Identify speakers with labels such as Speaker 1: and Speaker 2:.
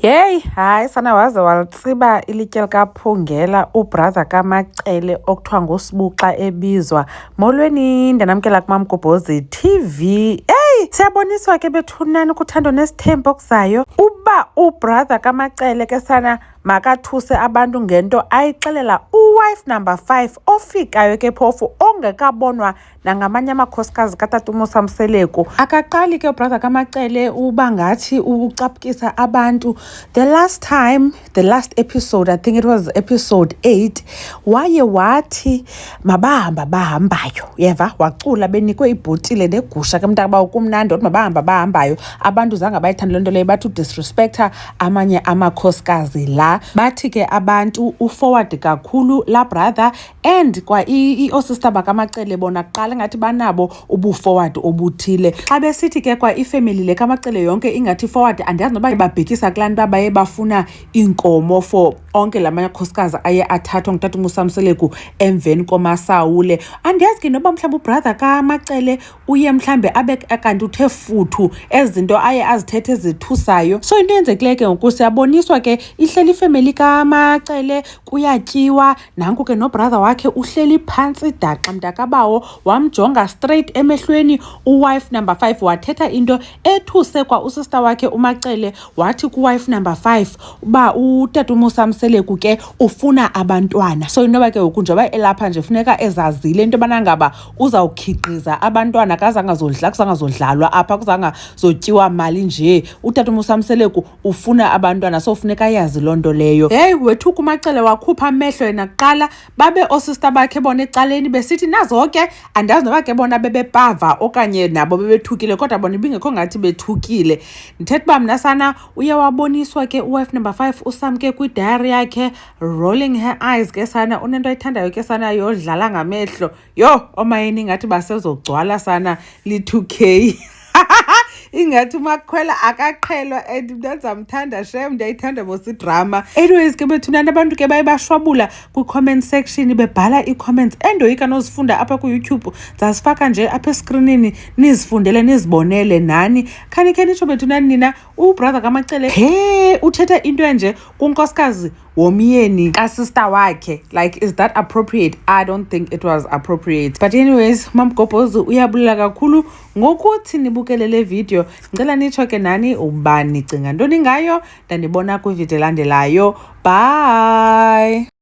Speaker 1: Hey, hayi sana waze walitsiba ilitye likaphungela ubrother kaMacele okuthiwa nguSibuxa ebizwa. Molweni, ndanamkela kuMamgobhozi TV. Hey, siyaboniswa ke bethunani kuthando nesithembu okuzayo uba ubrother kaMacele ke sana makathuse abantu ngento ayixelela uwife number 5 ofikayo ke phofu ongekabonwa nangamanye amakhosikazi katata uMosamseleku. Akaqali ke ubrother kaMacele uba ngathi ucaphukisa abantu. The last episode, I think it was episode 8, waye wathi mabahamba bahambayo. Yeva, wacula benikwe ibhotile negusha ke mntaka bawo kumnandi wathi mabahamba bahambayo. Abantu zange bayithanda lento leyo bathi udisrespecta amanye amakhosikazi la. Bathi ke abantu uforward kakhulu la brother and kwa i-sister bakaMacele bona kuqala ngathi banabo ubuforward obuthile. Xa besithi ke kwa ifamily le kaMacele yonke ingathi forward andiyazi noba babhekisa kulani baye bafuna inkomo for onke lamanye amakhosikazi aye athathwa ngutata uMosamseleku emveni komasawule. Andiyazi ke noba mhlawumbi ubrother kaMacele uye mhlambe abe kanti uthe futhu ezinto aye azithethe ezithusayo. So into yenzekileyo ke ngoku siyaboniswa ke ihleli ifamily kaMacele kuyatyiwa nanku ke nobrother wakhe uhleli phantsi daxa mntakabawo wamjonga straight emehlweni uwife number 5 wathetha into ethuse kwa usister wakhe uMacele wathi kuwife number 5 uba utata uMosamseleku ke ufuna abantwana. So inoba ke ngoku njengoba elapha nje funeka ezazile into yobana ngaba uzawukhiqiza abantwana kuzangazodlalwa apha kuzangazotyiwa mali nje. Utata uMosamseleku ufuna abantwana so funeka yazi loo nto leyo. Hey wethuka uMacele wakhupha amehlo yena kuqala babe oosister bakhe bona ecaleni besithi nazo ke andazi noba ke bona bebepava okanye nabo bebethukile kodwa bona ibingekho ngathi bethukile. Ndithetha uba mna sana uye waboniswa ke uwife number 5 uSam ke kwidiary yakhe rolling her eyes ke sana unento ayithandayo ke sana yodlala ngamehlo. Yo omayeni ngathi basezogcwala sana li-2K. Ingathi uMakhwela akaqhelwa and ndazamthanda shem ndiyayithanda mos idrama. Anyways ke bethunana abantu ke baye bashwabula kwi-comment section bebhala ii-comments endoyika nozifunda apha ku-YouTube zazifaka nje apha escreenini nizifundele nizibonele nani. Khanikhe nitsho bethunani nina ubrother kaMacele uthetha into enje kunkosikazi womyeni kasister wakhe. Like, is that appropriate? I don't think it was appropriate. But anyways, Mamgobhozi uyabulela kakhulu ngokuthi nibukele le video. Ngicela nitsho ke nani uba nicinga ntoni ngayo. Ndanibona kwivideo elandelayo. Bye.